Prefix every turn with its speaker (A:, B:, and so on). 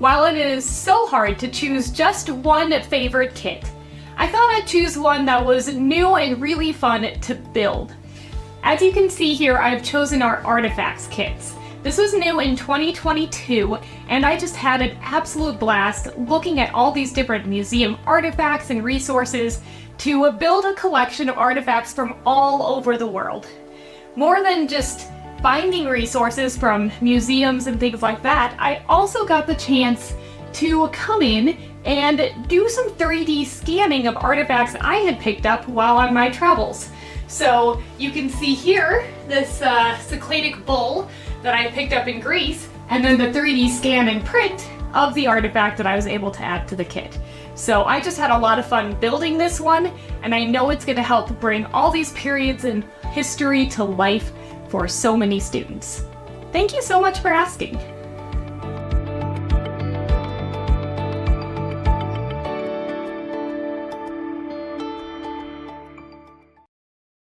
A: while it is so hard to choose just one favorite kit, I thought I'd choose one that was new and really fun to build. As you can see here, I've chosen our artifacts kits. This was new in 2022, and I just had an absolute blast looking at all these different museum artifacts and resources to build a collection of artifacts from all over the world. More than just finding resources from museums and things like that, I also got the chance to come in and do some 3D scanning of artifacts I had picked up while on my travels. So you can see here this Cycladic bull that I picked up in Greece, and then the 3D scan and print of the artifact that I was able to add to the kit. So I just had a lot of fun building this one, and I know it's going to help bring all these periods in history to life for so many students. Thank you so much for asking.